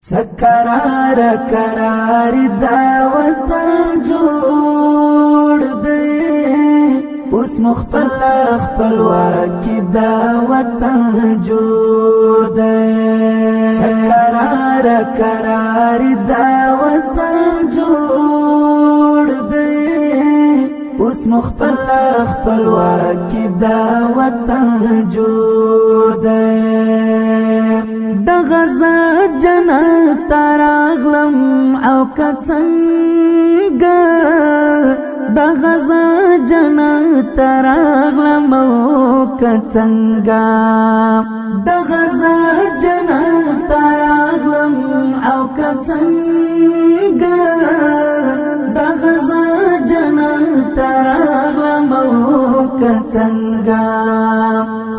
سکرار کرار دا وطن جوړ دی اوس مخفل خپلواکي دا وطن جوړ دی سکرار کرار دا وطن جوړ دی اوس مخفل خپلواکي دا وطن جوړ دی د غزا جنت راغلم او کڅنګ د غزا جنت راغلم او کڅنګ د غزا جنت راغلم او کڅنګ د غزا جنت راغلم او کڅنګ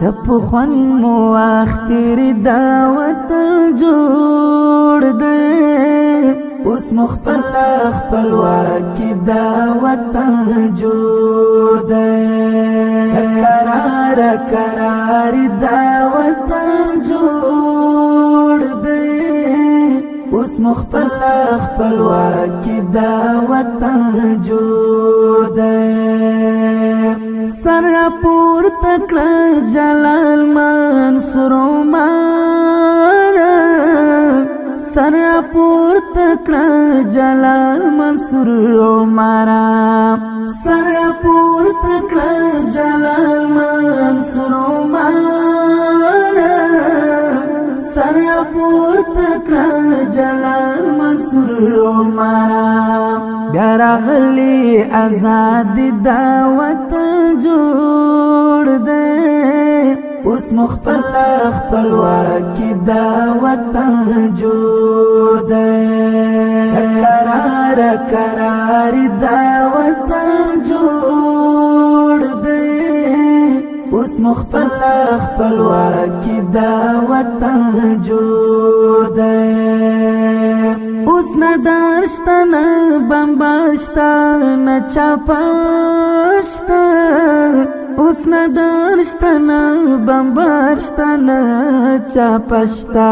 سپخون مو اختر دا وطن جوړ دی اوس مخفل خپلواکي دا وطن جوړ دی سکرار کرار دا وطن جوړ دی اوس مخفل خپلواکي دا وطن جوړ دی سر پور تکړه جلال منصور عمر سر پور تکړه جلال منصور عمر سر پور تکړه جلال منصور عمر سر پور تکړه جلال منصور عمر بیا راغلی آزاد دا وطن جوړ دی اوس مخفل خپلواکي دا وطن جوړ دی سکرار کرار دا وطن جوړ دی اوس مخفل خپلواکي دا وطن جوړ دی اوس نه داشته نه بمباشته نه چاپاشته اوس نه داشته نه بمباشته نه چاپاشته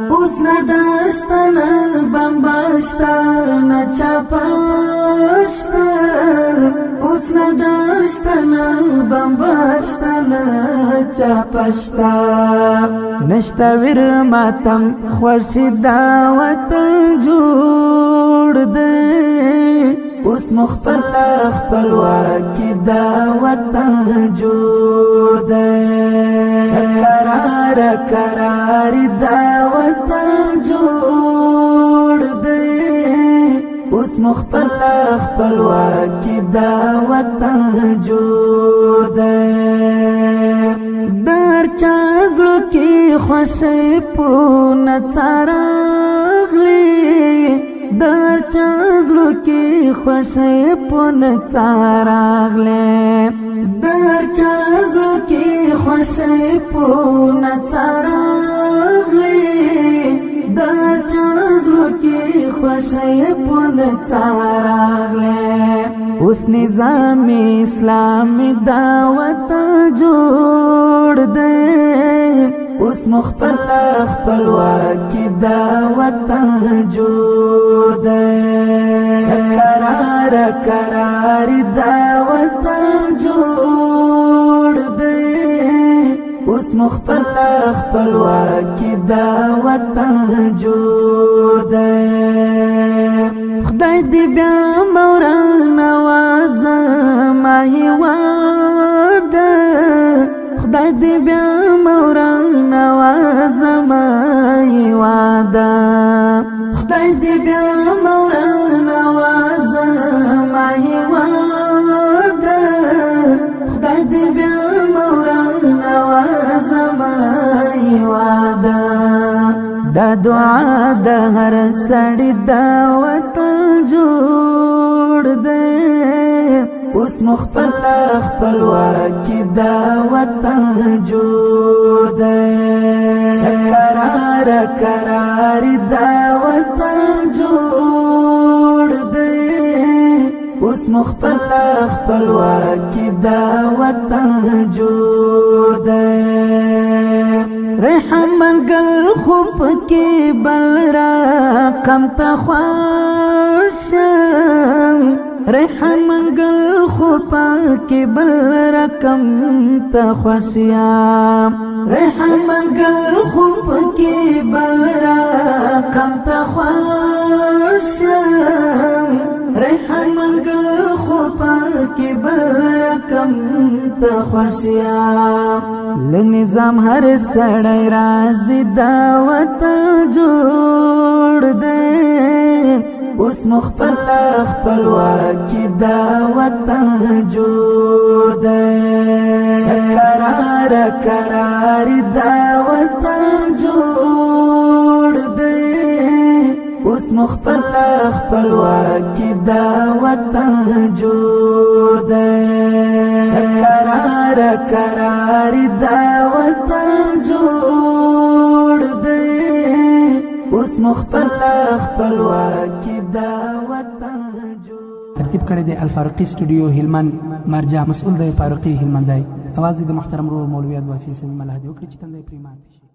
اوس نه داشته نه بمباشته نه چاپاشته اوس نه داشته نه بمباشته نه چاپاشته نشته ور ماتم خوشي دا وطن جوړ دی اوس مخفل خپلواکي دا وطن جوړ دی سکرار کرار دا وطن جوړ دی اوس مخفل خپلواکي دا وطن جوړ دی در چا زړه کې خوشي په نڅراغلي در چا زړه کې خوشي په نڅراغلي در چا زړه کې خوشي په نڅراغلي در چا زړه کې خوشي په نڅراغلي اوس نظام اسلامي دا وطن جوړ دی اوس مخفل خپلواکي دا وطن جوړ دی سکرار کرار دا وطن جوړ دی اوس مخفل خپلواکي دا وطن جوړ دی خدای دې بیا موران نواز ما هیواد خدای دې بیا موران نواز ما هیواد خدای دې بیا موران نواز ما هیواد خدای دې بیا موران نواز ما هیواد دا دعا د هر سړي دا وطن جوړ دی اوس مخفل خپلواکي دا وطن جوړ دی سکرار کرار دا وطن جوړ دی اوس مخفل خپلواکي دا وطن جوړ دی ریحان منګل خوب کی بل رقم تخواشم ریحان منگل خوب کی بل رقم تخواشم ریحان منگل خوب کی بل رقم تخواشم ریحان منگل خوب کی بل رقم تخواشم لنظام هر سړی راځي دا وطن جوړ دی اوس مخفل خپلواکي دا وطن جوړ دی قرار دا وطن جوړ دی اوس مخفل خپلواکي دا وطن جوړ دی قرار دا وطن جوړ دی اوس مخفل خپلواکي دا وطن جوړ ترتیب کړی دی الفاروقي سټوډیو هلمند مرجع مسؤل دی فاروقي هلمندای اواز دی د محترم رو مولوي عبدالواسي سمیم الهدي وکړي چې تل پریمات شي